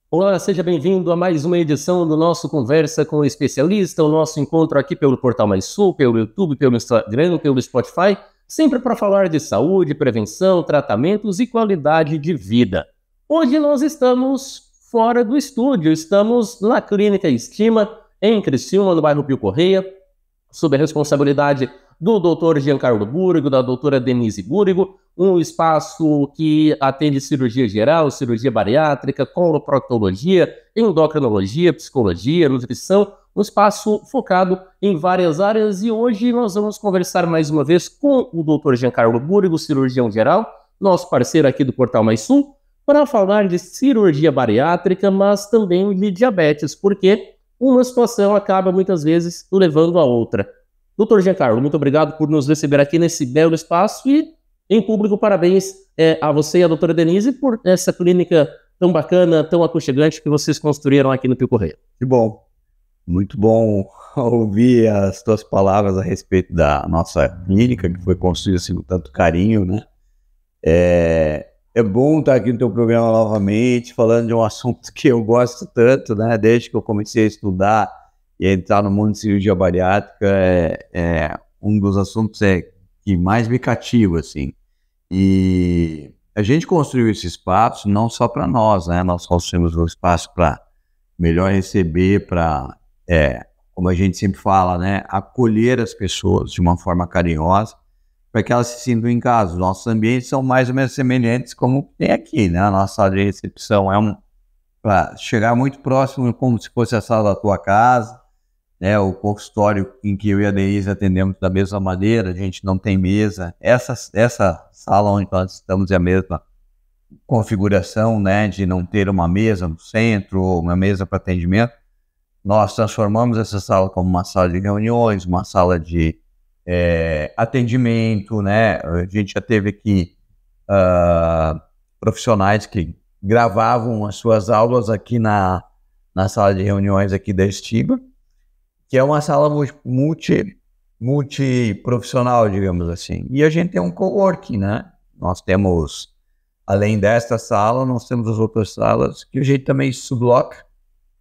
Olá, seja bem-vindo a mais uma edição do nosso Conversa com o Especialista, o nosso encontro aqui pelo Portal Mais Sul, pelo YouTube, pelo Instagram, pelo Spotify, sempre para falar de saúde, prevenção, tratamentos e qualidade de vida. Hoje nós estamos fora do estúdio, estamos na Clínica Estima, em Criciúma, no bairro Pio Correia, sob a responsabilidade do Dr. Giancarlo Búrigo, da doutora Denise Búrigo, um espaço que atende cirurgia geral, cirurgia bariátrica, coloproctologia, endocrinologia, psicologia, nutrição, um espaço focado em várias áreas. E hoje nós vamos conversar mais uma vez com o Dr. Giancarlo Búrigo, cirurgião geral, nosso parceiro aqui do Portal Mais Sul, para falar de cirurgia bariátrica, mas também de diabetes, porque uma situação acaba muitas vezes levando a outra. Doutor Giancarlo, muito obrigado por nos receber aqui nesse belo espaço e, em público, parabéns a você e a doutora Denise por essa clínica tão bacana, tão aconchegante que vocês construíram aqui no Pio Correia. Que bom, muito bom ouvir as tuas palavras a respeito da nossa clínica, que foi construída assim, com tanto carinho, né? É bom estar aqui no teu programa novamente, falando de um assunto que eu gosto tanto, né? Desde que eu comecei a estudar e entrar no mundo de cirurgia bariátrica, um dos assuntos que mais me cativa, assim. E a gente construiu esse espaço não só para nós, né? Nós construímos um espaço para melhor receber, para, como a gente sempre fala, né? Acolher as pessoas de uma forma carinhosa, para que elas se sintam em casa. Os nossos ambientes são mais ou menos semelhantes como tem aqui, né? A nossa sala de recepção para chegar muito próximo, como se fosse a sala da tua casa, né? O consultório em que eu e a Denise atendemos da mesma maneira, a gente não tem mesa. Essa sala onde nós estamos é a mesma configuração, né? De não ter uma mesa no centro, ou uma mesa para atendimento. Nós transformamos essa sala como uma sala de reuniões, uma sala de atendimento, né? A gente já teve aqui profissionais que gravavam as suas aulas aqui na sala de reuniões aqui da Estima, que é uma sala multiprofissional, digamos assim. E a gente tem um coworking, né? Nós temos, além desta sala, nós temos as outras salas que a gente também subloca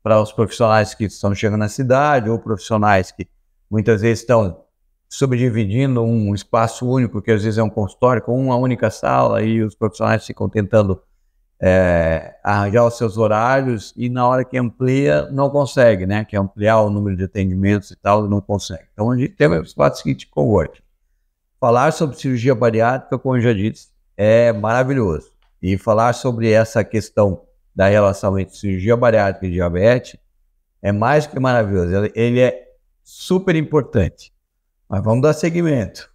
para os profissionais que estão chegando na cidade, ou profissionais que muitas vezes estão subdividindo um espaço único, que às vezes é um consultório com uma única sala, e os profissionais ficam tentando arranjar os seus horários, e na hora que amplia, não consegue, né? Que ampliar o número de atendimentos e tal, não consegue. Então a gente tem o espaço seguinte, coworking. Falar sobre cirurgia bariátrica, como eu já disse, é maravilhoso. E falar sobre essa questão da relação entre cirurgia bariátrica e diabetes é mais que maravilhoso. Ele é super importante. Mas vamos dar seguimento.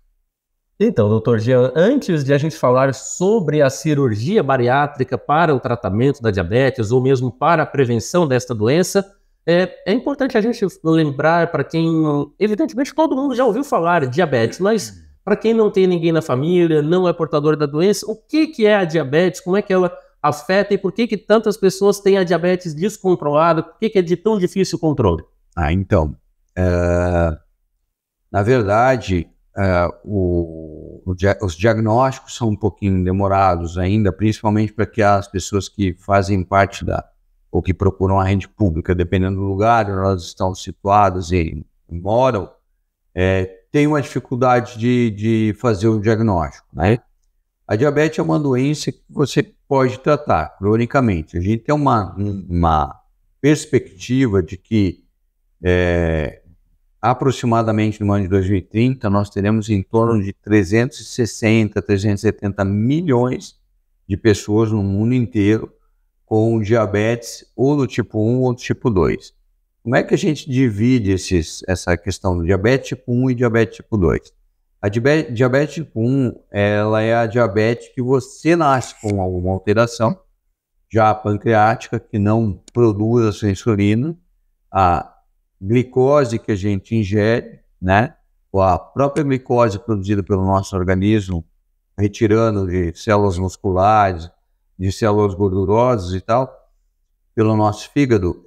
Então, doutor Jean, antes de a gente falar sobre a cirurgia bariátrica para o tratamento da diabetes ou mesmo para a prevenção desta doença, é importante a gente lembrar para quem, evidentemente, todo mundo já ouviu falar de diabetes, mas para quem não tem ninguém na família, não é portador da doença, o que é a diabetes, como é que ela afeta e por que tantas pessoas têm a diabetes descontrolada, por que é de tão difícil o controle? Então, na verdade, os diagnósticos são um pouquinho demorados ainda, principalmente para que as pessoas que fazem parte ou que procuram a rede pública, dependendo do lugar onde elas estão situadas e moram, tem uma dificuldade de fazer o diagnóstico, né? A diabetes é uma doença que você pode tratar cronicamente. A gente tem uma perspectiva de que aproximadamente no ano de 2030, nós teremos em torno de 360, 370 milhões de pessoas no mundo inteiro com diabetes ou do tipo 1 ou do tipo 2. Como é que a gente divide essa questão do diabetes tipo 1 e diabetes tipo 2? A diabetes tipo 1, ela é a diabetes que você nasce com alguma alteração, já a pancreática, que não produz a sua insulina, a glicose que a gente ingere, né? Ou a própria glicose produzida pelo nosso organismo, retirando de células musculares, de células gordurosas e tal, pelo nosso fígado,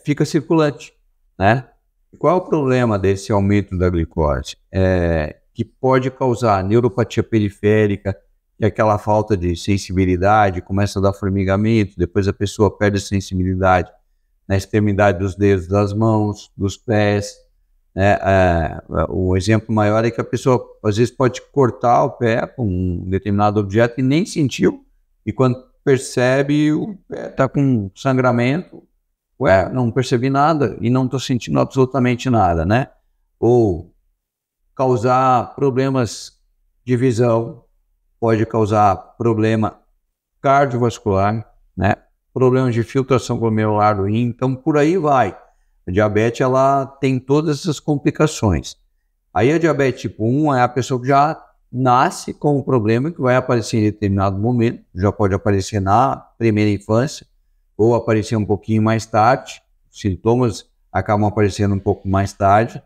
fica circulante, né? Qual é o problema desse aumento da glicose? Que pode causar neuropatia periférica, que é aquela falta de sensibilidade, começa a dar formigamento, depois a pessoa perde a sensibilidade na extremidade dos dedos das mãos, dos pés, né? O exemplo maior é que a pessoa às vezes pode cortar o pé com um determinado objeto e nem sentiu, e quando percebe o pé está com sangramento, não percebi nada e não estou sentindo absolutamente nada, né? Ou causar problemas de visão, pode causar problema cardiovascular, né? Problemas de filtração glomerular do rim, então por aí vai. A diabetes, ela tem todas essas complicações. Aí a diabetes tipo 1 é a pessoa que já nasce com o problema que vai aparecer em determinado momento, já pode aparecer na primeira infância, ou aparecer um pouquinho mais tarde, sintomas acabam aparecendo um pouco mais tarde,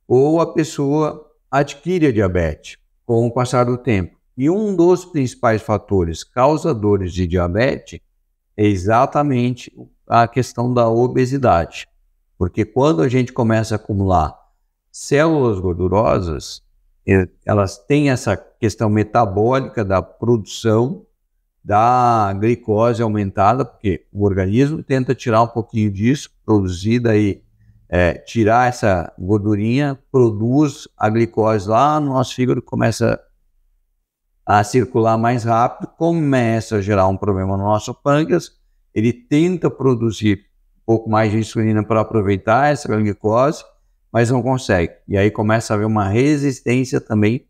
ou a pessoa adquire a diabetes com o passar do tempo. E um dos principais fatores causadores de diabetes é exatamente a questão da obesidade. Porque quando a gente começa a acumular células gordurosas, elas têm essa questão metabólica da produção da glicose aumentada, porque o organismo tenta tirar um pouquinho disso, produzir daí, tirar essa gordurinha, produz a glicose lá no nosso fígado, começa a circular mais rápido, começa a gerar um problema no nosso pâncreas, ele tenta produzir um pouco mais de insulina para aproveitar essa glicose, mas não consegue. E aí começa a haver uma resistência também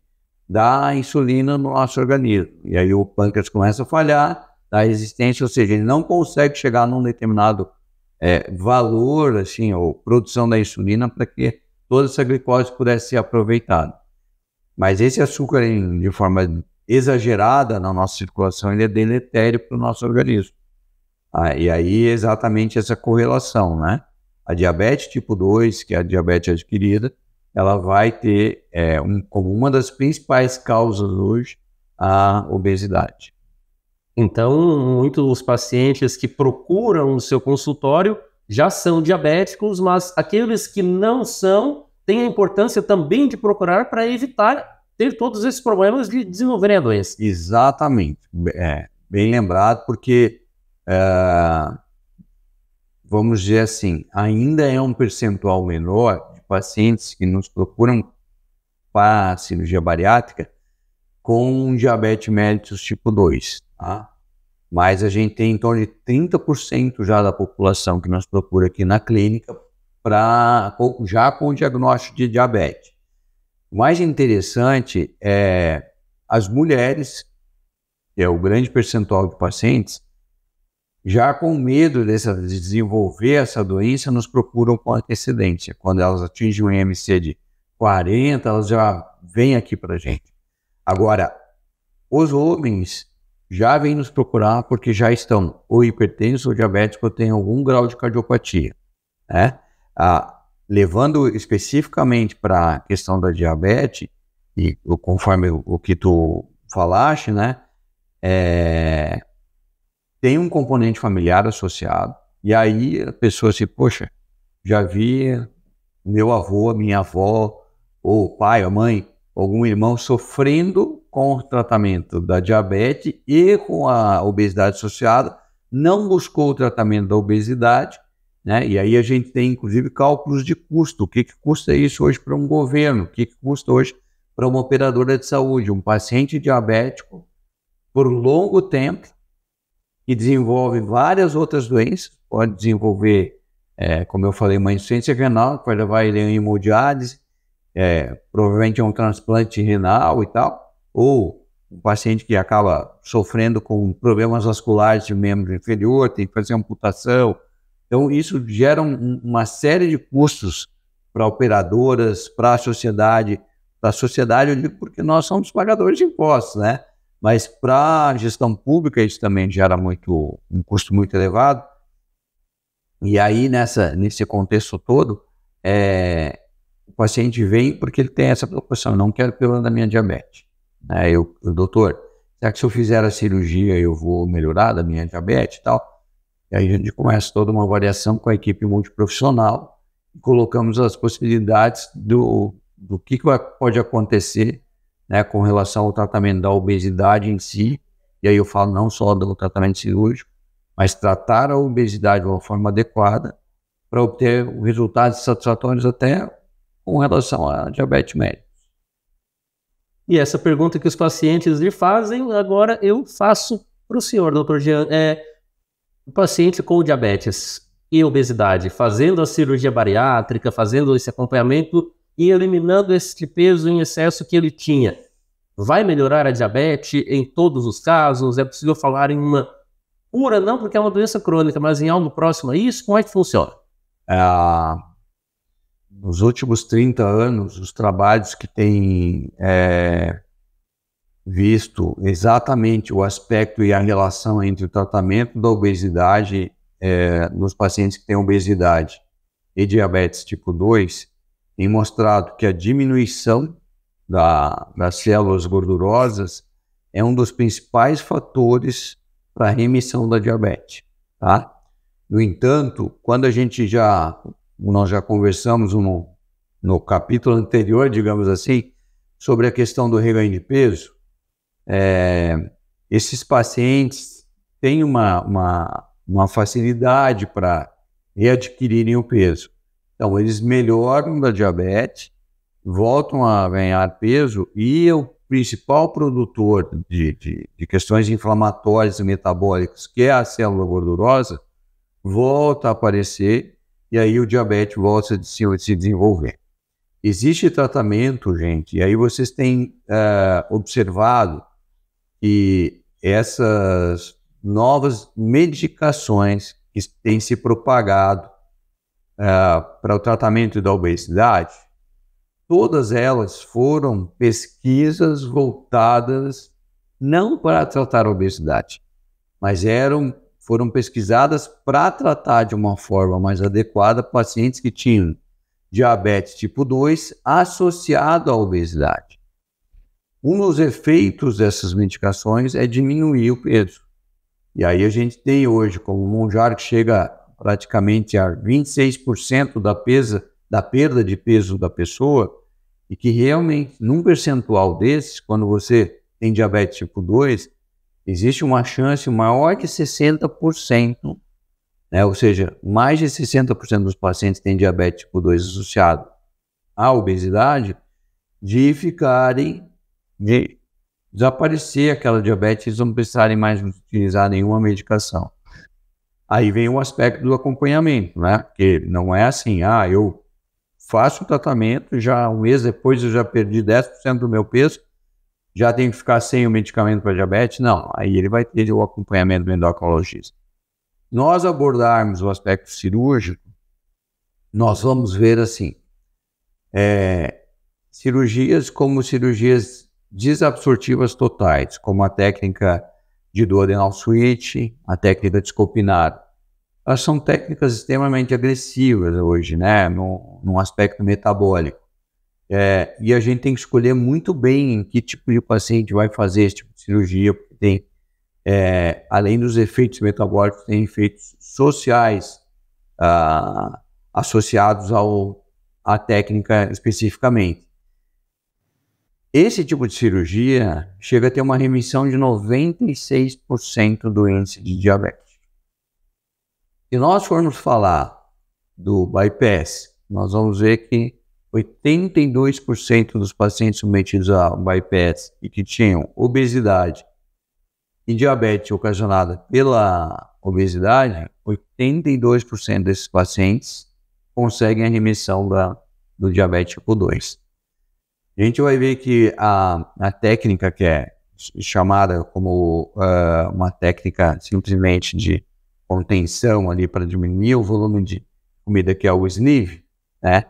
da insulina no nosso organismo. E aí o pâncreas começa a falhar, dá resistência, ou seja, ele não consegue chegar num determinado valor, assim, ou produção da insulina para que toda essa glicose pudesse ser aproveitada. Mas esse açúcar, de forma exagerada na nossa circulação, ele é deletério para o nosso organismo. E aí exatamente essa correlação, né? A diabetes tipo 2, que é a diabetes adquirida, ela vai ter como uma das principais causas hoje a obesidade. Então, muitos pacientes que procuram o seu consultório já são diabéticos, mas aqueles que não são, têm a importância também de procurar para evitar ter todos esses problemas de desenvolverem a doença. Exatamente. Bem lembrado, porque, vamos dizer assim, ainda é um percentual menor de pacientes que nos procuram para cirurgia bariátrica com diabetes mellitus tipo 2, tá? Mas a gente tem em torno de 30% já da população que nos procura aqui na clínica já com o diagnóstico de diabetes. O mais interessante é as mulheres, que é o grande percentual de pacientes, já com medo de desenvolver essa doença, nos procuram com antecedência. Quando elas atingem um IMC de 40, elas já vêm aqui para a gente. Agora, os homens já vêm nos procurar porque já estão ou hipertensos ou diabéticos ou têm algum grau de cardiopatia, né? Levando especificamente para a questão da diabetes, e conforme o que tu falaste, né? Tem um componente familiar associado, e aí a pessoa se, poxa, já vi meu avô, minha avó, ou o pai, a mãe, algum irmão sofrendo com o tratamento da diabetes e com a obesidade associada, não buscou o tratamento da obesidade, né? E aí a gente tem, inclusive, cálculos de custo. O que custa isso hoje para um governo? O que custa hoje para uma operadora de saúde? Um paciente diabético, por longo tempo, que desenvolve várias outras doenças, pode desenvolver, como eu falei, uma insuficiência renal, que vai levar ele a hemodiálise, provavelmente um transplante renal e tal, ou um paciente que acaba sofrendo com problemas vasculares de membro inferior, tem que fazer amputação. Então isso gera uma série de custos para operadoras, para a sociedade. Para a sociedade eu digo porque nós somos pagadores de impostos, né? Mas para a gestão pública isso também gera um custo muito elevado. E aí nesse contexto todo, o paciente vem porque ele tem essa preocupação, não quero piorar da minha diabetes. Doutor, será que se eu fizer a cirurgia eu vou melhorar da minha diabetes e tal? E aí a gente começa toda uma avaliação com a equipe multiprofissional e colocamos as possibilidades do que pode acontecer né, com relação ao tratamento da obesidade em si, e aí eu falo não só do tratamento cirúrgico, mas tratar a obesidade de uma forma adequada para obter resultados satisfatórios até com relação à diabetes mellitus. E essa pergunta que os pacientes lhe fazem, agora eu faço para o senhor, doutor Jean. O paciente com diabetes e obesidade, fazendo a cirurgia bariátrica, fazendo esse acompanhamento e eliminando esse peso em excesso que ele tinha, vai melhorar a diabetes em todos os casos? É possível falar em uma cura, não porque é uma doença crônica, mas em algo próximo a isso? Como é que funciona? Nos últimos 30 anos, os trabalhos que têm visto exatamente o aspecto e a relação entre o tratamento da obesidade nos pacientes que têm obesidade e diabetes tipo 2, tem mostrado que a diminuição das células gordurosas é um dos principais fatores para a remissão da diabetes, tá? No entanto, quando nós já conversamos no capítulo anterior, digamos assim, sobre a questão do reganho de peso, esses pacientes têm uma facilidade para readquirirem o peso. Então, eles melhoram da diabetes, voltam a ganhar peso e o principal produtor de questões inflamatórias e metabólicas, que é a célula gordurosa, volta a aparecer e aí o diabetes volta a se desenvolver. Existe tratamento, gente, e aí vocês têm observado que essas novas medicações que têm se propagado para o tratamento da obesidade, todas elas foram pesquisas voltadas não para tratar a obesidade, mas foram pesquisadas para tratar de uma forma mais adequada pacientes que tinham diabetes tipo 2 associado à obesidade. Um dos efeitos dessas medicações é diminuir o peso. E aí a gente tem hoje, como o Mounjaro, que chega praticamente a 26% da perda de peso da pessoa, e que realmente, num percentual desses, quando você tem diabetes tipo 2, existe uma chance maior que 60%, né? Ou seja, mais de 60% dos pacientes que têm diabetes tipo 2 associado à obesidade, de desaparecer aquela diabetes, eles não precisarem mais utilizar nenhuma medicação. Aí vem o aspecto do acompanhamento, né? Porque não é assim, eu faço o tratamento, já um mês depois eu já perdi 10% do meu peso, já tenho que ficar sem o medicamento para diabetes? Não, aí ele vai ter o acompanhamento do endocrinologista. Nós abordarmos o aspecto cirúrgico, nós vamos ver assim, cirurgias como cirurgias desabsortivas totais, como a técnica de duodenal switch, a técnica de Scopinaro. Elas são técnicas extremamente agressivas hoje, né, num aspecto metabólico. E a gente tem que escolher muito bem em que tipo de paciente vai fazer esse tipo de cirurgia, porque tem, além dos efeitos metabólicos, tem efeitos sociais associados à técnica especificamente. Esse tipo de cirurgia chega a ter uma remissão de 96% do índice de diabetes. Se nós formos falar do bypass, nós vamos ver que 82% dos pacientes submetidos a bypass e que tinham obesidade e diabetes ocasionada pela obesidade, 82% desses pacientes conseguem a remissão do diabetes tipo 2. A gente vai ver que a técnica que é chamada como uma técnica simplesmente de contenção ali para diminuir o volume de comida, que é o SNIV, né?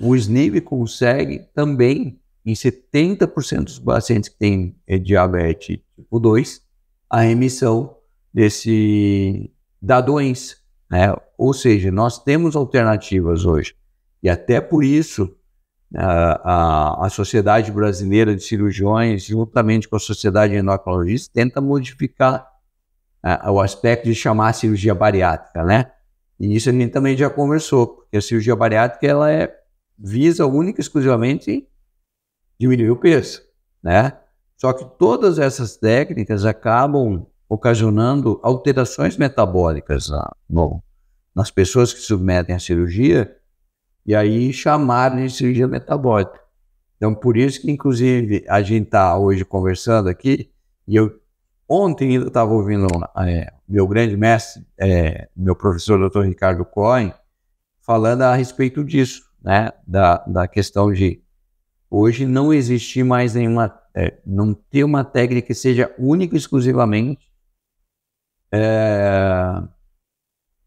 O SNIV consegue também, em 70% dos pacientes que têm diabetes tipo 2, a remissão da doença, né? Ou seja, nós temos alternativas hoje. E até por isso, a Sociedade Brasileira de Cirurgiões, juntamente com a Sociedade de Endocrinologistas, tenta modificar o aspecto de chamar a cirurgia bariátrica, né? E isso a gente também já conversou, porque a cirurgia bariátrica ela visa única e exclusivamente diminuir o peso, né? Só que todas essas técnicas acabam ocasionando alterações metabólicas nas pessoas que se submetem à cirurgia, e aí chamaram de cirurgia metabólica. Então, por isso que, inclusive, a gente está hoje conversando aqui, e eu ontem ainda estava ouvindo meu grande mestre, meu professor Dr. Ricardo Cohen, falando a respeito disso, né? Da questão de hoje não existir mais nenhuma, não ter uma técnica que seja única e exclusivamente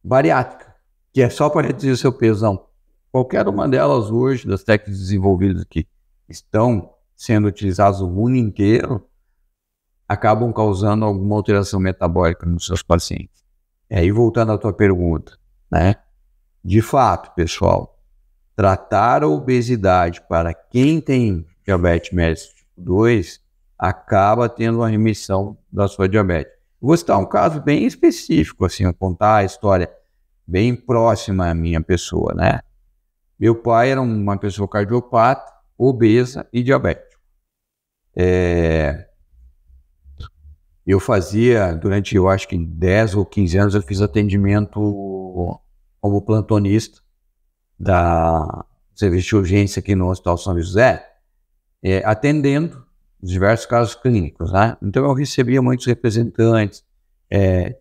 bariátrica, que é só para reduzir o seu peso. Não. Qualquer uma delas hoje, das técnicas desenvolvidas que estão sendo utilizadas no mundo inteiro, acabam causando alguma alteração metabólica nos seus pacientes. E aí, voltando à tua pergunta, né? De fato, pessoal, tratar a obesidade para quem tem diabetes mellitus tipo 2 acaba tendo uma remissão da sua diabetes. Vou citar um caso bem específico, assim, vou contar a história bem próxima à minha pessoa, né? Meu pai era uma pessoa cardiopata, obesa e diabético. Eu fazia, durante, eu acho que 10 ou 15 anos, eu fiz atendimento como plantonista da serviço de urgência aqui no Hospital São José, atendendo diversos casos clínicos, né? Então eu recebia muitos representantes,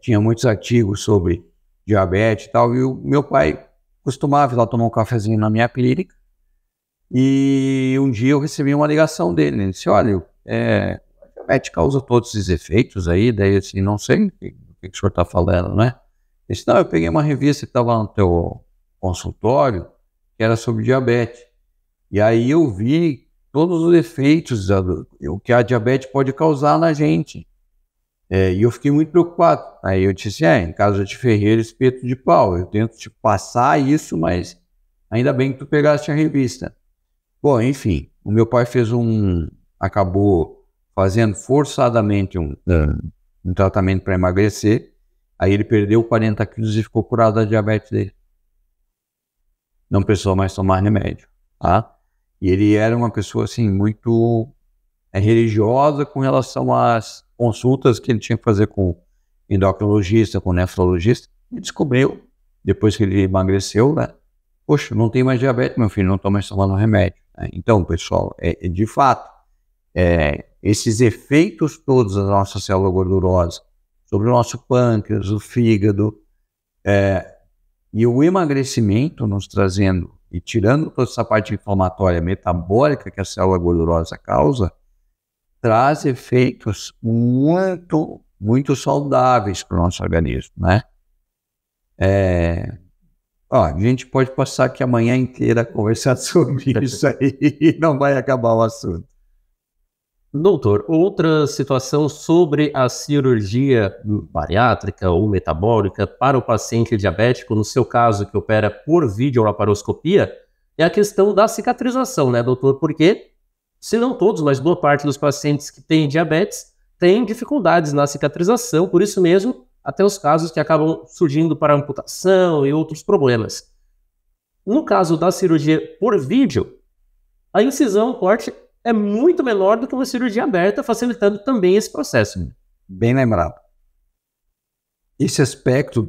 tinha muitos artigos sobre diabetes e tal, e o meu pai costumava ir lá tomar um cafezinho na minha clínica, e um dia eu recebi uma ligação dele, ele disse, olha, a diabetes causa todos esses efeitos aí, daí eu disse, não sei o que o senhor está falando, né? Ele disse, não, eu peguei uma revista que estava no teu consultório, que era sobre diabetes, e aí eu vi todos os efeitos o que a diabetes pode causar na gente, e eu fiquei muito preocupado. Aí eu disse, em casa de ferreiro, espeto de pau, eu tento te passar isso, mas ainda bem que tu pegaste a revista. Bom, enfim, o meu pai acabou fazendo forçadamente um tratamento para emagrecer, aí ele perdeu 40 quilos e ficou curado da diabetes dele. Não precisou mais tomar remédio, tá? E ele era uma pessoa, assim, muito religiosa com relação às consultas que ele tinha que fazer com endocrinologista, com nefrologista, e descobriu, depois que ele emagreceu, né? Poxa, não tem mais diabetes, meu filho, não estou mais tomando remédio. Então, pessoal, de fato, esses efeitos todos da nossa célula gordurosa sobre o nosso pâncreas, o fígado, e o emagrecimento nos trazendo e tirando toda essa parte inflamatória metabólica que a célula gordurosa causa, traz efeitos muito, muito saudáveis para o nosso organismo, né? A gente pode passar aqui a manhã inteira conversando sobre isso aí e não vai acabar o assunto. Doutor, outra situação sobre a cirurgia bariátrica ou metabólica para o paciente diabético, no seu caso que opera por videolaparoscopia, é a questão da cicatrização, né, doutor? Porque, se não todos, mas boa parte dos pacientes que têm diabetes têm dificuldades na cicatrização, por isso mesmo, até os casos que acabam surgindo para amputação e outros problemas. No caso da cirurgia por vídeo, a incisão, o corte, é muito menor do que uma cirurgia aberta, facilitando também esse processo. Bem lembrado. Esse aspecto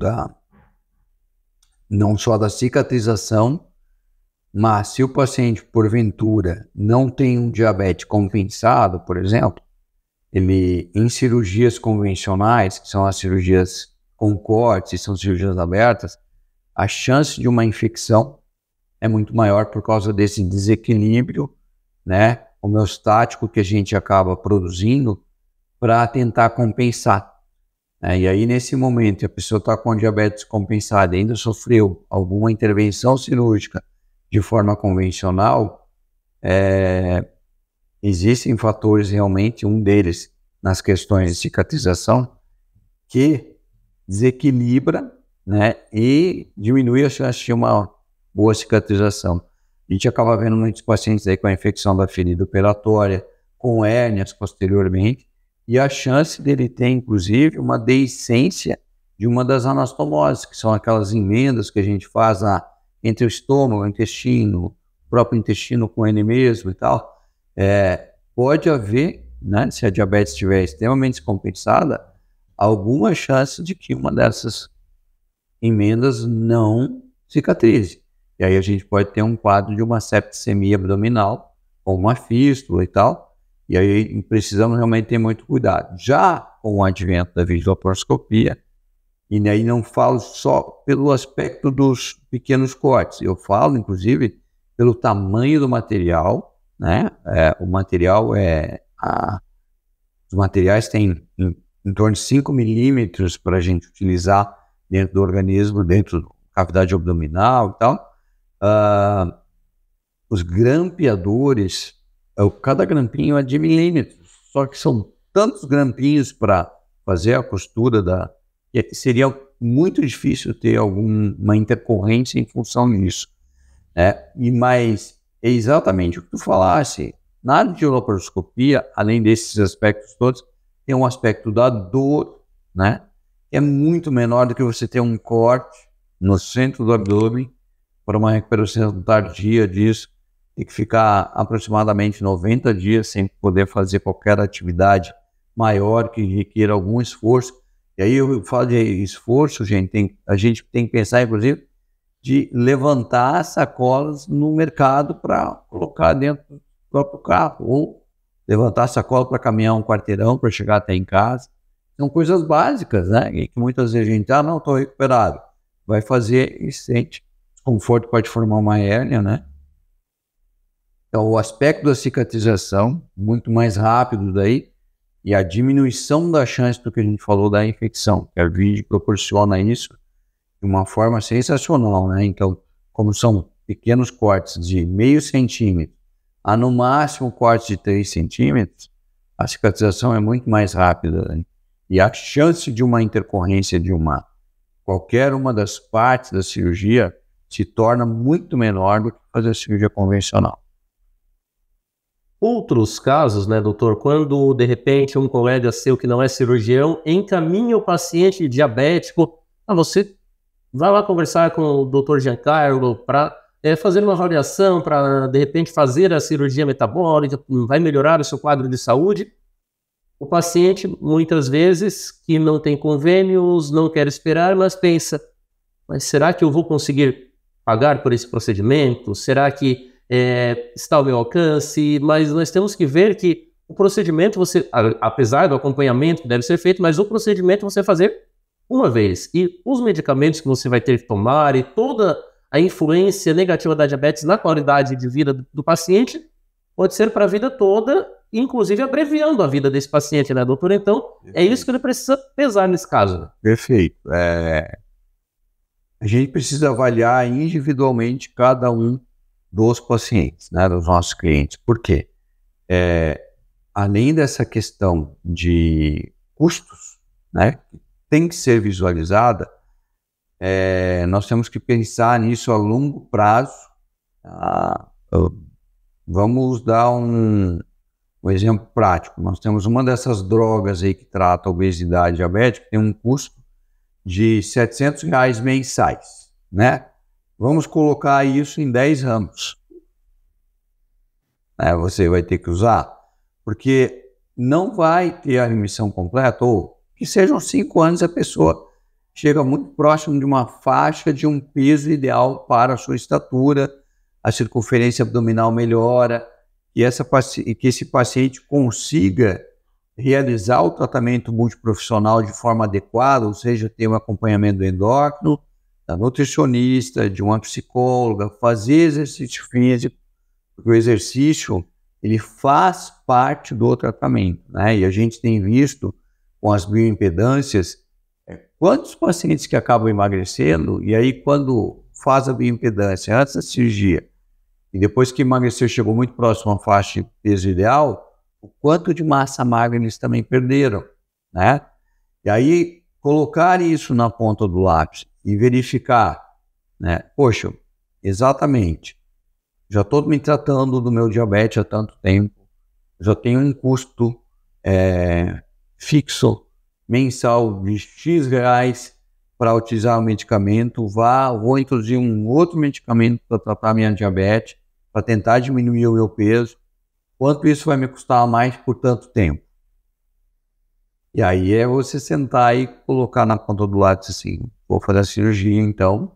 não só da cicatrização, mas se o paciente, porventura, não tem um diabetes compensado, por exemplo, ele, em cirurgias convencionais, que são as cirurgias com cortes, são cirurgias abertas, a chance de uma infecção é muito maior por causa desse desequilíbrio, né, homeostático que a gente acaba produzindo para tentar compensar. E aí, nesse momento, a pessoa está com diabetes compensado e ainda sofreu alguma intervenção cirúrgica de forma convencional, existem fatores realmente, um deles nas questões de cicatrização, que desequilibra, né, e diminui a chance de uma boa cicatrização. A gente acaba vendo muitos pacientes aí com a infecção da ferida operatória, com hérnias posteriormente, e a chance dele ter, inclusive, uma deiscência de uma das anastomoses, que são aquelas emendas que a gente faz entre o estômago, o intestino, o próprio intestino com ele mesmo e tal. Pode haver, né, se a diabetes estiver extremamente descompensada, alguma chance de que uma dessas emendas não cicatrize. E aí a gente pode ter um quadro de uma septicemia abdominal, ou uma fístula e tal, e aí precisamos realmente ter muito cuidado. Já com o advento da videolaparoscopia, e aí não falo só pelo aspecto dos pequenos cortes, eu falo, inclusive, pelo tamanho do material, né? Os materiais têm em torno de 5 milímetros para a gente utilizar dentro do organismo, dentro da cavidade abdominal e tal. Os grampeadores, cada grampinho é de milímetros, só que são tantos grampinhos para fazer a costura que seria muito difícil ter alguma intercorrência em função disso. Mas é exatamente o que tu falasse. Na videolaparoscopia, além desses aspectos todos, tem um aspecto da dor, né? Que é muito menor do que você ter um corte no centro do abdômen para uma recuperação tardia disso. Tem que ficar aproximadamente 90 dias sem poder fazer qualquer atividade maior que requer algum esforço. E aí eu falo de esforço, gente, a gente tem que pensar, inclusive, de levantar sacolas no mercado para colocar dentro do próprio carro, ou levantar sacola para caminhar um quarteirão para chegar até em casa. São coisas básicas, né? E que muitas vezes a gente, não, estou recuperado. Vai fazer e sente desconforto, pode formar uma hérnia, né? Então, o aspecto da cicatrização, muito mais rápido daí, e a diminuição da chance do que a gente falou da infecção, que a vídeo proporciona isso de uma forma sensacional, né? Então, como são pequenos cortes de meio centímetro a no máximo cortes de 3 centímetros, a cicatrização é muito mais rápida, né? E a chance de uma intercorrência de qualquer uma das partes da cirurgia se torna muito menor do que fazer a cirurgia convencional. Outros casos, né, doutor, quando de repente um colega seu que não é cirurgião encaminha o paciente diabético, você vai lá conversar com o doutor Giancarlo para fazer uma avaliação, para de repente fazer a cirurgia metabólica, vai melhorar o seu quadro de saúde. O paciente, muitas vezes, que não tem convênios, não quer esperar, mas pensa, mas será que eu vou conseguir pagar por esse procedimento? Será que está ao meu alcance? Mas nós temos que ver que o procedimento, apesar do acompanhamento que deve ser feito, mas o procedimento você vai fazer uma vez. E os medicamentos que você vai ter que tomar e toda a influência negativa da diabetes na qualidade de vida do paciente pode ser para a vida toda, inclusive abreviando a vida desse paciente, né, doutor? Então, perfeito. É isso que ele precisa pesar nesse caso. Perfeito. A gente precisa avaliar individualmente cada um dos pacientes, né, dos nossos clientes. Por quê? Além dessa questão de custos, né, tem que ser visualizada, nós temos que pensar nisso a longo prazo. Vamos dar um exemplo prático. Nós temos uma dessas drogas aí que trata a obesidade diabética, tem um custo de R$700 mensais, né? Vamos colocar isso em 10 ramos. Você vai ter que usar, porque não vai ter a remissão completa, ou que sejam 5 anos, a pessoa chega muito próximo de uma faixa de um peso ideal para a sua estatura, a circunferência abdominal melhora, e que esse paciente consiga realizar o tratamento multiprofissional de forma adequada, ou seja, ter um acompanhamento do endócrino, da nutricionista, de uma psicóloga, fazer exercício físico, porque o exercício ele faz parte do tratamento, né? E a gente tem visto com as bioimpedâncias quantos pacientes que acabam emagrecendo, e aí quando faz a bioimpedância antes da cirurgia, e depois que emagreceu chegou muito próximo à faixa de peso ideal, o quanto de massa magra eles também perderam, né? E aí colocar isso na ponta do lápis e verificar, né? Poxa, exatamente, já estou me tratando do meu diabetes há tanto tempo, já tenho um custo fixo mensal de X reais para utilizar o medicamento, vou introduzir um outro medicamento para tratar minha diabetes, para tentar diminuir o meu peso. quanto isso vai me custar a mais por tanto tempo? E aí é você sentar e colocar na ponta do lápis assim, vou fazer a cirurgia então.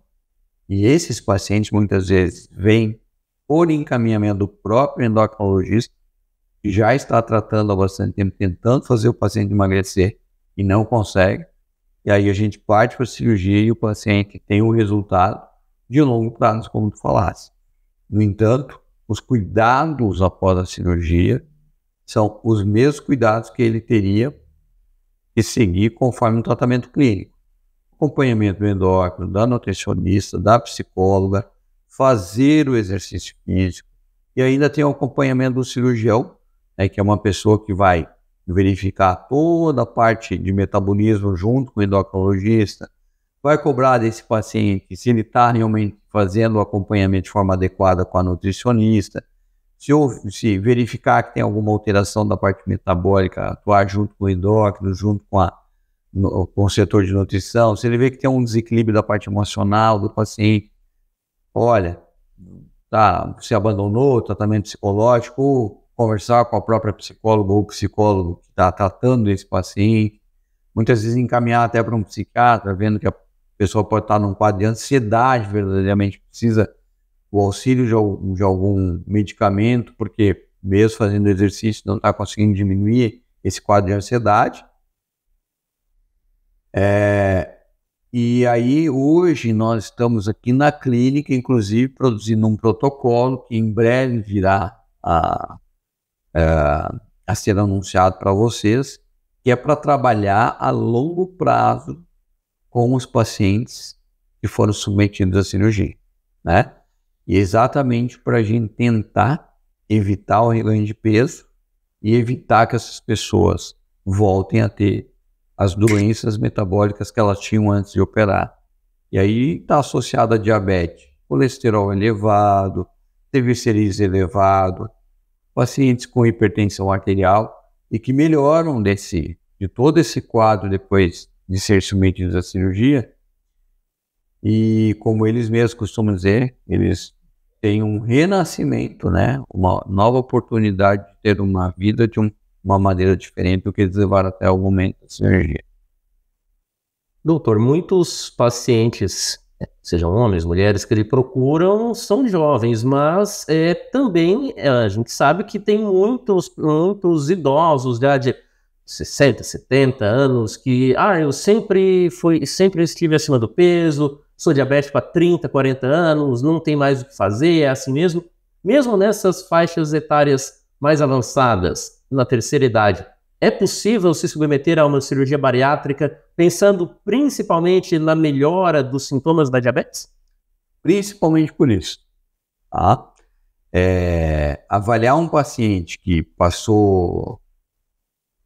E esses pacientes muitas vezes vêm por encaminhamento do próprio endocrinologista, que já está tratando há bastante tempo, tentando fazer o paciente emagrecer e não consegue. E aí a gente parte para a cirurgia e o paciente tem o resultado de longo prazo, como tu falasse. No entanto, os cuidados após a cirurgia são os mesmos cuidados que ele teria que seguir conforme um tratamento clínico. Acompanhamento do endócrino, da nutricionista, da psicóloga, fazer o exercício físico e ainda tem o acompanhamento do cirurgião, né, que é uma pessoa que vai verificar toda a parte de metabolismo junto com o endocrinologista, vai cobrar desse paciente se ele está realmente fazendo o acompanhamento de forma adequada com a nutricionista, se verificar que tem alguma alteração da parte metabólica, atuar junto com o endócrino, junto com o setor de nutrição, se ele vê que tem um desequilíbrio da parte emocional do paciente, olha, tá, se abandonou o tratamento psicológico, ou conversar com a própria psicóloga ou psicólogo que está tratando esse paciente, muitas vezes encaminhar até para um psiquiatra, vendo que a pessoa pode estar num quadro de ansiedade, verdadeiramente precisa do auxílio de algum medicamento, porque mesmo fazendo exercício não está conseguindo diminuir esse quadro de ansiedade. E aí hoje nós estamos aqui na clínica, inclusive produzindo um protocolo que em breve virá a ser anunciado para vocês, que é para trabalhar a longo prazo com os pacientes que foram submetidos à cirurgia, né? E exatamente para a gente tentar evitar o reganho de peso e evitar que essas pessoas voltem a ter as doenças metabólicas que elas tinham antes de operar. E aí está associado a diabetes, colesterol elevado, triglicerídeos elevado, pacientes com hipertensão arterial e que melhoram de todo esse quadro depois de ser submetidos à cirurgia. E como eles mesmos costumam dizer, eles têm um renascimento, né? Uma nova oportunidade de ter uma vida de uma maneira diferente do que eles levaram até o momento da cirurgia. Doutor, muitos pacientes, sejam homens, mulheres, que ele procuram, são jovens, mas também a gente sabe que tem muitos idosos já de 60, 70 anos que, eu sempre estive acima do peso, sou diabético há 30, 40 anos, não tem mais o que fazer, é assim mesmo. Mesmo nessas faixas etárias mais avançadas, na terceira idade, é possível se submeter a uma cirurgia bariátrica pensando principalmente na melhora dos sintomas da diabetes? Principalmente por isso. Tá? Avaliar um paciente que passou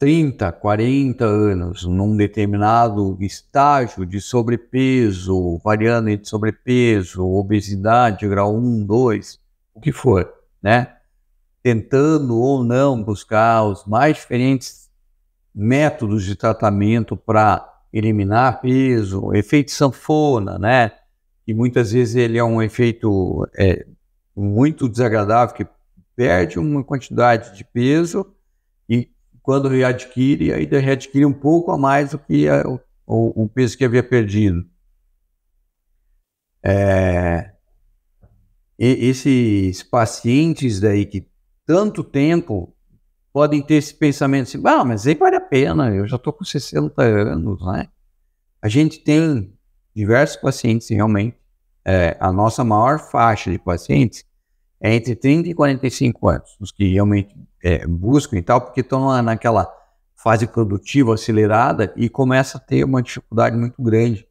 30, 40 anos num determinado estágio de sobrepeso, variando entre sobrepeso, obesidade, grau 1, 2, o que for, né? Tentando ou não buscar os mais diferentes métodos de tratamento para eliminar peso, efeito sanfona, né? E muitas vezes ele é um efeito muito desagradável, que perde uma quantidade de peso e quando readquire, ainda readquire um pouco a mais do que o peso que havia perdido. Esses pacientes daí que tanto tempo podem ter esse pensamento assim, mas aí vale a pena, eu já estou com 60 anos, né? A gente tem diversos pacientes realmente, a nossa maior faixa de pacientes é entre 30 e 45 anos, os que realmente buscam e tal, porque estão naquela fase produtiva acelerada e começa a ter uma dificuldade muito grande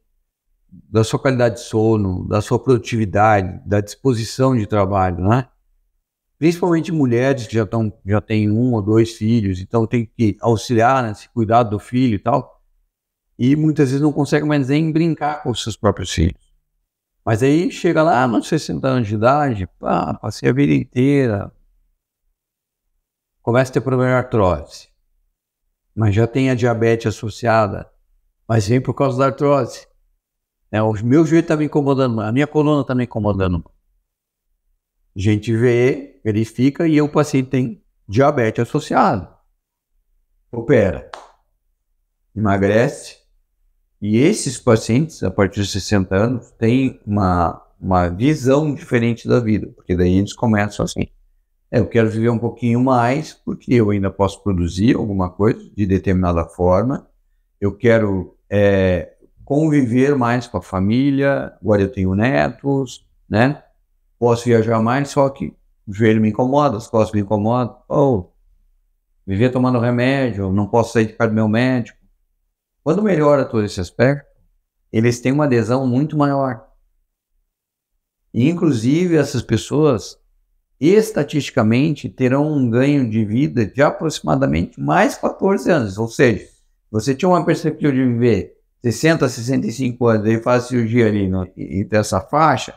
da sua qualidade de sono, da sua produtividade, da disposição de trabalho, né? Principalmente mulheres que já têm 1 ou 2 filhos, então tem que auxiliar nesse cuidado do filho e tal, e muitas vezes não conseguem mais nem brincar com os seus próprios filhos. Mas aí chega lá nos 60 anos de idade, passei a vida inteira, começa a ter problema de artrose, mas já tem a diabetes associada, mas vem por causa da artrose. O meu joelho está me incomodando, a minha coluna está me incomodando. A gente vê, verifica e o paciente tem diabetes associado. Opera, emagrece, e esses pacientes, a partir de 60 anos, têm uma visão diferente da vida, porque daí eles começam assim, eu quero viver um pouquinho mais, porque eu ainda posso produzir alguma coisa de determinada forma, eu quero conviver mais com a família, agora eu tenho netos, né? Posso viajar mais, só que o joelho me incomoda, as costas me incomodam, ou viver tomando remédio, não posso sair de perto do meu médico. Quando melhora todo esse aspecto, eles têm uma adesão muito maior. E, inclusive, essas pessoas, estatisticamente, terão um ganho de vida de aproximadamente mais 14 anos. Ou seja, você tinha uma perspectiva de viver 60, 65 anos e faz cirurgia ali entre essa faixa,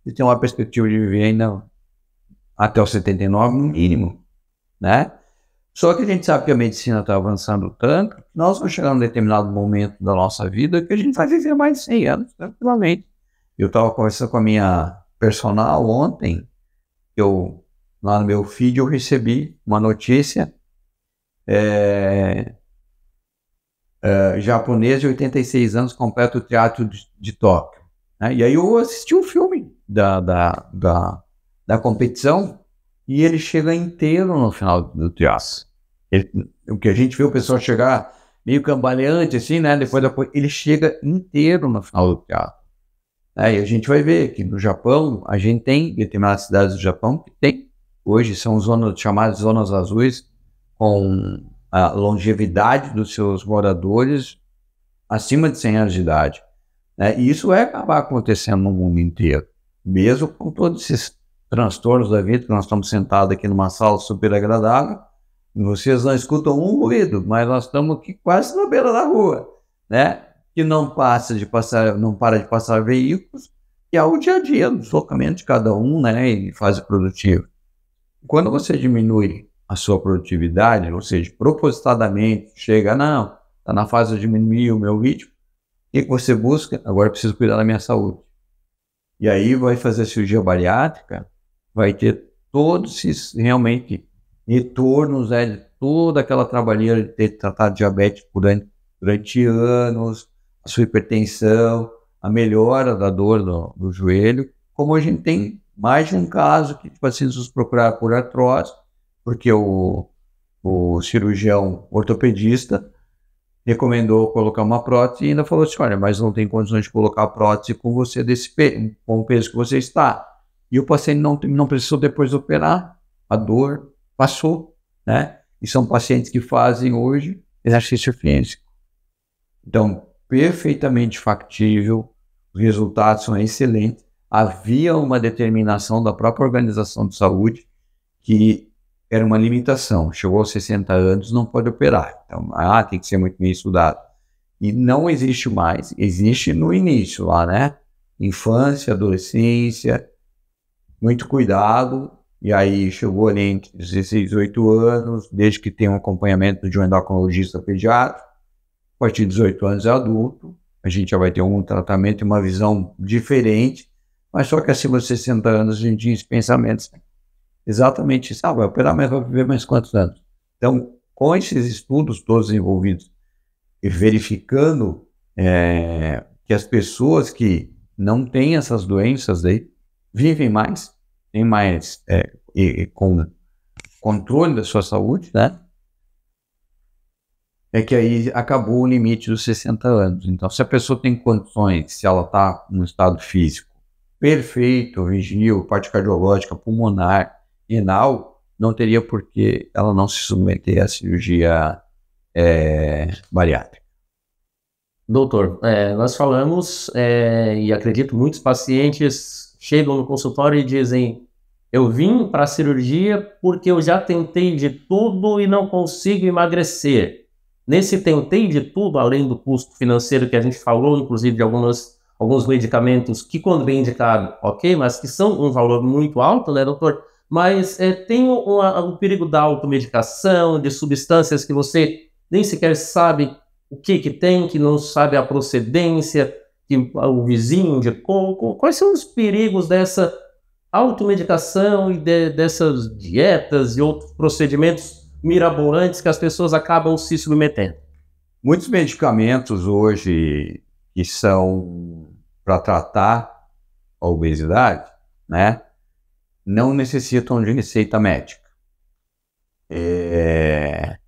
você tem uma perspectiva de viver ainda até os 79 no mínimo, né? Só que a gente sabe que a medicina está avançando tanto, nós vamos chegar num determinado momento da nossa vida que a gente vai viver mais de 100 anos, tranquilamente. Eu estava conversando com a minha personal ontem, lá no meu feed eu recebi uma notícia, japonês de 86 anos completa o teatro de Tóquio. Né? E aí eu assisti um filme da competição e ele chega inteiro no final do teatro. O que a gente vê o pessoal chegar meio cambaleante assim, né? Depois ele chega inteiro no final do teatro. E a gente vai ver que no Japão, a gente tem determinadas cidades do Japão que tem, hoje são chamadas zonas azuis, com a longevidade dos seus moradores acima de 100 anos de idade. E isso vai acabar acontecendo no mundo inteiro, mesmo com todos esses transtornos da vida, que nós estamos sentados aqui numa sala super agradável, e vocês não escutam um ruído, mas nós estamos aqui quase na beira da rua, né? Que não para de passar veículos, que é o dia a dia, o deslocamento de cada um, né? E fase produtiva. Quando você diminui a sua produtividade, ou seja, propositadamente chega, está na fase de diminuir o meu ritmo, o que você busca? Agora eu preciso cuidar da minha saúde. E aí vai fazer a cirurgia bariátrica, vai ter todos esses realmente retornos, de toda aquela trabalheira de ter tratado diabetes durante anos, a sua hipertensão, a melhora da dor do joelho, como a gente tem mais de um caso que pacientes nos procuraram por artrose, porque o cirurgião ortopedista recomendou colocar uma prótese e ainda falou assim, olha, mas não tem condições de colocar a prótese com você com o peso que você está. E o paciente não precisou depois operar, a dor passou, né? E são pacientes que fazem hoje exercício físico. Então, perfeitamente factível, os resultados são excelentes. Havia uma determinação da própria organização de saúde que era uma limitação. Chegou aos 60 anos, não pode operar. Então, tem que ser muito bem estudado. E não existe mais. Existe no início lá, né? Infância, adolescência, muito cuidado. E aí chegou ali entre 16 e 18 anos, desde que tem um acompanhamento de um endocrinologista pediatra. A partir de 18 anos é adulto. A gente já vai ter um tratamento e uma visão diferente. Mas só que acima de 60 anos a gente tinha esses pensamentos. Exatamente isso. Vai operar, mas vai viver mais quantos anos? Então, com esses estudos todos envolvidos e verificando que as pessoas que não têm essas doenças aí vivem mais, têm mais com controle da sua saúde, né? É que aí acabou o limite dos 60 anos. Então, se a pessoa tem condições, se ela está no estado físico perfeito, vigil, parte cardiológica, pulmonar, renal, não teria por que ela não se submeter à cirurgia bariátrica. Doutor, nós falamos, e acredito muitos pacientes chegam no consultório e dizem, eu vim para a cirurgia porque eu já tentei de tudo e não consigo emagrecer. Nesse tentei de tudo, além do custo financeiro que a gente falou, inclusive de alguns medicamentos que, quando bem indicado, ok, mas que são um valor muito alto, né, doutor? Mas tem o perigo da automedicação, de substâncias que você nem sequer sabe o que tem, que não sabe a procedência, que o vizinho indicou. Quais são os perigos dessa automedicação e dessas dietas e outros procedimentos mirabolantes que as pessoas acabam se submetendo? Muitos medicamentos hoje que são para tratar a obesidade, né, não necessitam de receita médica. E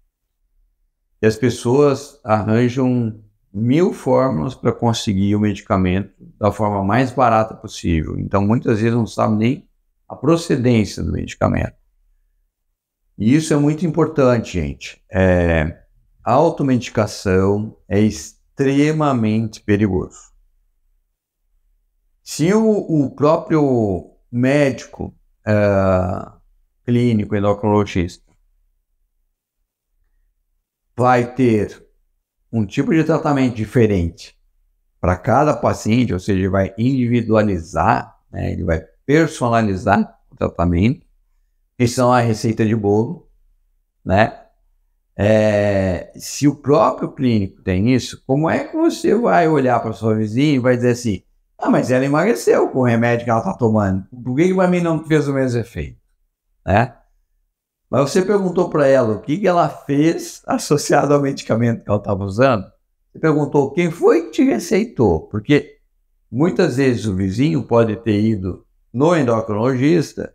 as pessoas arranjam 1000 fórmulas para conseguir o medicamento da forma mais barata possível. Então, muitas vezes não sabe nem a procedência do medicamento. E isso é muito importante, gente. A automedicação é extremamente perigoso. Se o próprio médico clínico, endocrinologista, vai ter um tipo de tratamento diferente para cada paciente, ou seja, ele vai individualizar, né, ele vai personalizar o tratamento, isso é uma receita de bolo, né? Se o próprio clínico tem isso, como é que você vai olhar para sua vizinha e vai dizer assim, mas ela emagreceu com o remédio que ela está tomando, por que para mim não fez o mesmo efeito? Né? Mas você perguntou para ela o que ela fez associado ao medicamento que ela estava usando? Você perguntou quem foi que te receitou? Porque muitas vezes o vizinho pode ter ido no endocrinologista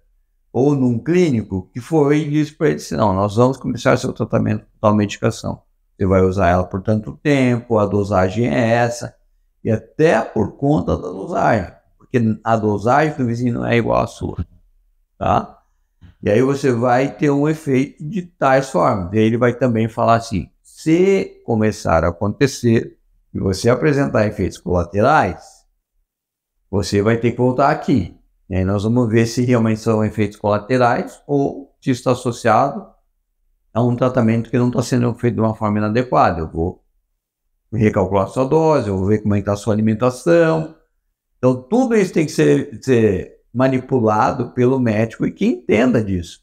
ou num clínico que foi e disse para ele assim, não, nós vamos começar seu tratamento com tal medicação. Você vai usar ela por tanto tempo, a dosagem é essa, e até por conta da dosagem, porque a dosagem do vizinho não é igual à sua, tá? E aí você vai ter um efeito de tais formas. E aí ele vai também falar assim, se começar a acontecer e você apresentar efeitos colaterais, você vai ter que voltar aqui. E aí nós vamos ver se realmente são efeitos colaterais ou se está associado a um tratamento que não está sendo feito de uma forma inadequada. Eu vou recalcular a sua dose, eu vou ver como é que está a sua alimentação. Então tudo isso tem que ser manipulado pelo médico e que entenda disso.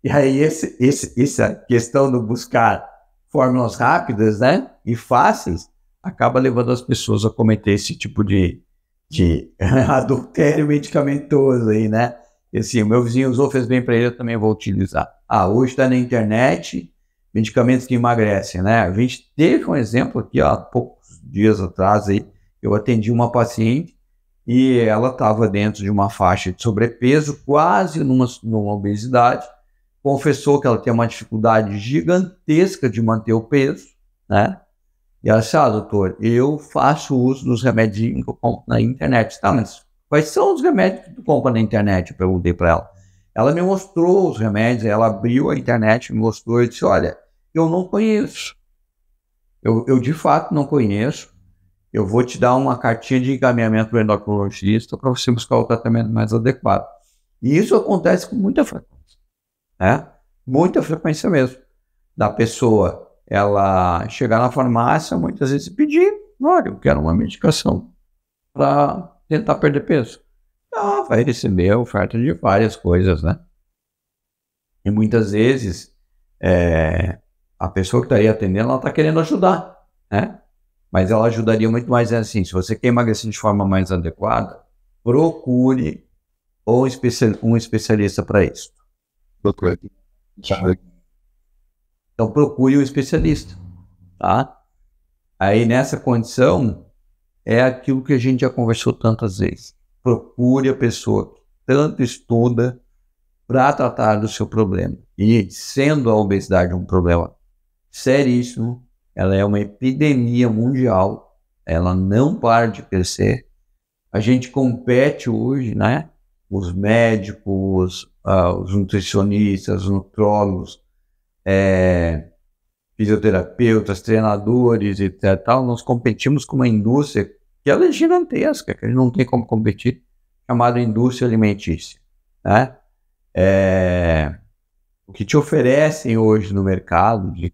E aí essa questão de buscar fórmulas rápidas, né, e fáceis, acaba levando as pessoas a cometer esse tipo de adultério medicamentoso aí, né? E assim, o meu vizinho usou, fez bem para ele, eu também vou utilizar. Hoje está na internet, medicamentos que emagrecem, né? A gente teve um exemplo aqui, há poucos dias atrás, aí, eu atendi uma paciente e ela estava dentro de uma faixa de sobrepeso, quase numa obesidade, confessou que ela tem uma dificuldade gigantesca de manter o peso, né? E ela disse, doutor, eu faço uso dos remédios que eu compro na internet. Tá, mas quais são os remédios que tu compra na internet? Eu perguntei para ela. Ela me mostrou os remédios, ela abriu a internet, me mostrou e disse, olha, eu não conheço. Eu de fato não conheço. Eu vou te dar uma cartinha de encaminhamento do endocrinologista para você buscar o tratamento mais adequado. E isso acontece com muita frequência, né? Muita frequência mesmo. Da pessoa, ela chegar na farmácia, muitas vezes pedir, olha, eu quero uma medicação para tentar perder peso. Vai receber a oferta de várias coisas, né? E muitas vezes, a pessoa que está aí atendendo, ela está querendo ajudar, né? Mas ela ajudaria muito mais assim, se você quer emagrecer de forma mais adequada, procure um especialista para isso. Então procure um especialista, tá? Aí nessa condição, é aquilo que a gente já conversou tantas vezes. Procure a pessoa que tanto estuda para tratar do seu problema. E sendo a obesidade um problema seríssimo, ela é uma epidemia mundial, ela não para de crescer. A gente compete hoje, né? Os médicos, os nutricionistas, os nutrólogos, fisioterapeutas, treinadores, etc. Nós competimos com uma indústria que ela é gigantesca, que a gente não tem como competir, chamada indústria alimentícia, né? O que te oferecem hoje no mercado de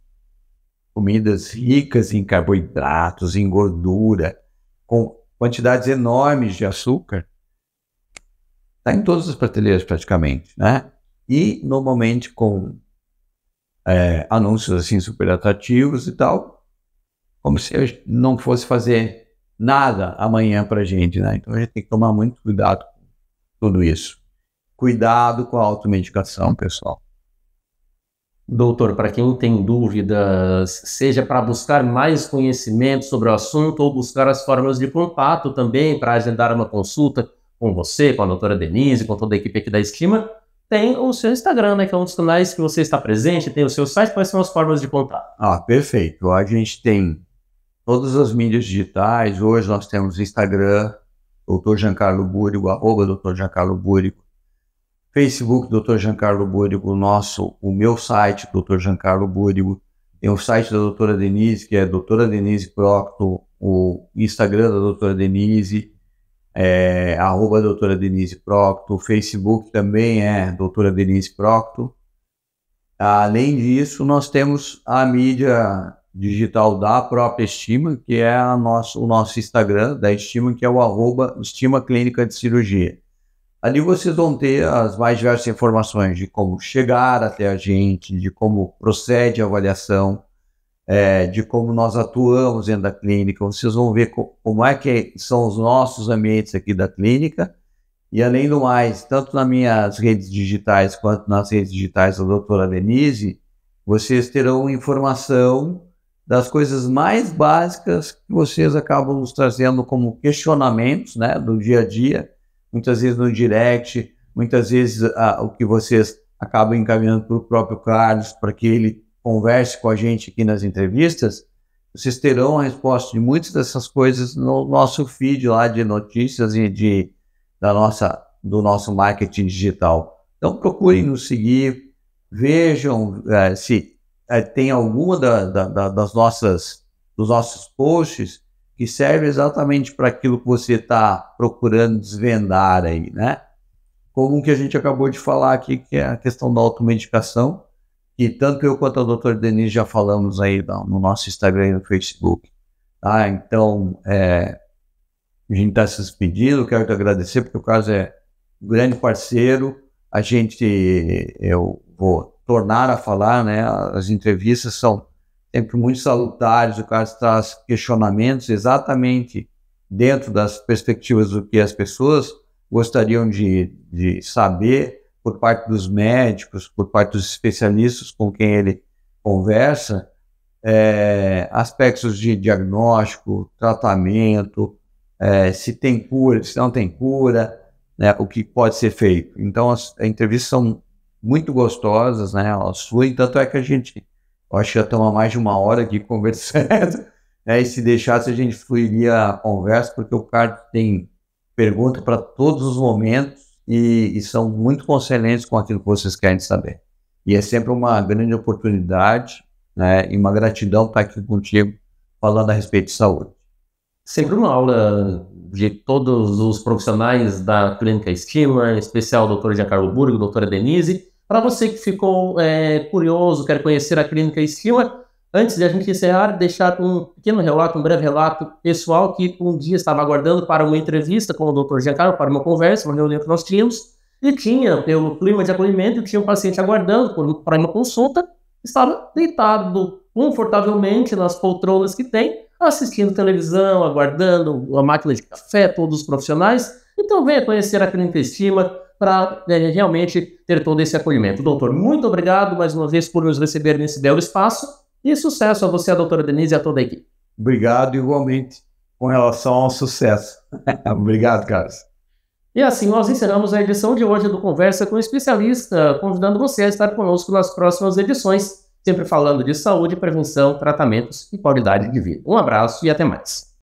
comidas ricas em carboidratos, em gordura, com quantidades enormes de açúcar, está em todas as prateleiras praticamente, né? E normalmente com anúncios assim super atrativos e tal, como se não fosse fazer nada amanhã para a gente, né? Então a gente tem que tomar muito cuidado com tudo isso. cuidado com a automedicação, pessoal. Doutor, para quem tem dúvidas, seja para buscar mais conhecimento sobre o assunto ou buscar as formas de contato também para agendar uma consulta com você, com a doutora Denise, com toda a equipe aqui da Estima, tem o seu Instagram, né, que é um dos canais que você está presente, tem o seu site, quais são as formas de contato? Perfeito. A gente tem todas as mídias digitais. Hoje nós temos Instagram, Dr. Giancarlo Búrigo, @Dr. Giancarlo Búrigo. Facebook, Dr. Giancarlo Búrigo, o meu site, Dr. Giancarlo Búrigo. Tem o site da doutora Denise, que é doutora Denise Procto, o Instagram da doutora Denise, @doutora Denise Procto. O Facebook também é doutora Denise Procto. Além disso, nós temos a mídia digital da própria Estima, que é o nosso Instagram da Estima, que é o @Estima Clínica de Cirurgia. Ali vocês vão ter as mais diversas informações de como chegar até a gente, de como procede a avaliação, de como nós atuamos dentro da clínica. Vocês vão ver como é que são os nossos ambientes aqui da clínica. E além do mais, tanto nas minhas redes digitais quanto nas redes digitais da doutora Denise, vocês terão informação das coisas mais básicas que vocês acabam nos trazendo como questionamentos, né, do dia a dia, muitas vezes no direct, muitas vezes o que vocês acabam encaminhando para o próprio Carlos, para que ele converse com a gente aqui nas entrevistas. Vocês terão a resposta de muitas dessas coisas no nosso feed lá de notícias e do nosso marketing digital. Então procurem nos seguir, vejam se tem alguma dos nossos posts que serve exatamente para aquilo que você está procurando desvendar aí, né? Como que a gente acabou de falar aqui, que é a questão da automedicação, que tanto eu quanto a doutora Denise já falamos aí no nosso Instagram e no Facebook. Tá? Então, a gente está se despedindo, quero te agradecer, porque o Carlos é um grande parceiro. Eu vou tornar a falar, né? As entrevistas são sempre muito salutares, o Carlos traz questionamentos exatamente dentro das perspectivas do que as pessoas gostariam de saber por parte dos médicos, por parte dos especialistas com quem ele conversa, aspectos de diagnóstico, tratamento, se tem cura, se não tem cura, né, o que pode ser feito. Então as entrevistas são muito gostosas, né, elas fluem, tanto é que eu acho que já estamos há mais de uma hora aqui conversando, né? E se deixasse a gente fluiria a conversa, porque o Carlos tem pergunta para todos os momentos e são muito concernentes com aquilo que vocês querem saber. E é sempre uma grande oportunidade, né? E uma gratidão estar aqui contigo falando a respeito de saúde. Sempre uma aula de todos os profissionais da Clínica Estima, em especial o Dr. Giancarlo Búrigo, doutora Denise. Para você que ficou curioso, quer conhecer a Clínica Estima, antes de a gente encerrar, deixar um pequeno relato, um breve relato pessoal, que um dia estava aguardando para uma entrevista com o Dr. Giancarlo, para uma conversa, uma reunião que nós tínhamos, e tinha, pelo clima de acolhimento, tinha um paciente aguardando para uma consulta, estava deitado confortavelmente nas poltronas que tem, assistindo televisão, aguardando a máquina de café, todos os profissionais. Então venha conhecer a Clínica Estima para realmente ter todo esse acolhimento. Doutor, muito obrigado mais uma vez por nos receber nesse belo espaço e sucesso a você, a doutora Denise e a toda a equipe. Obrigado igualmente com relação ao sucesso. Obrigado, Carlos. E assim nós encerramos a edição de hoje do Conversa com o Especialista, convidando você a estar conosco nas próximas edições, sempre falando de saúde, prevenção, tratamentos e qualidade de vida. Um abraço e até mais.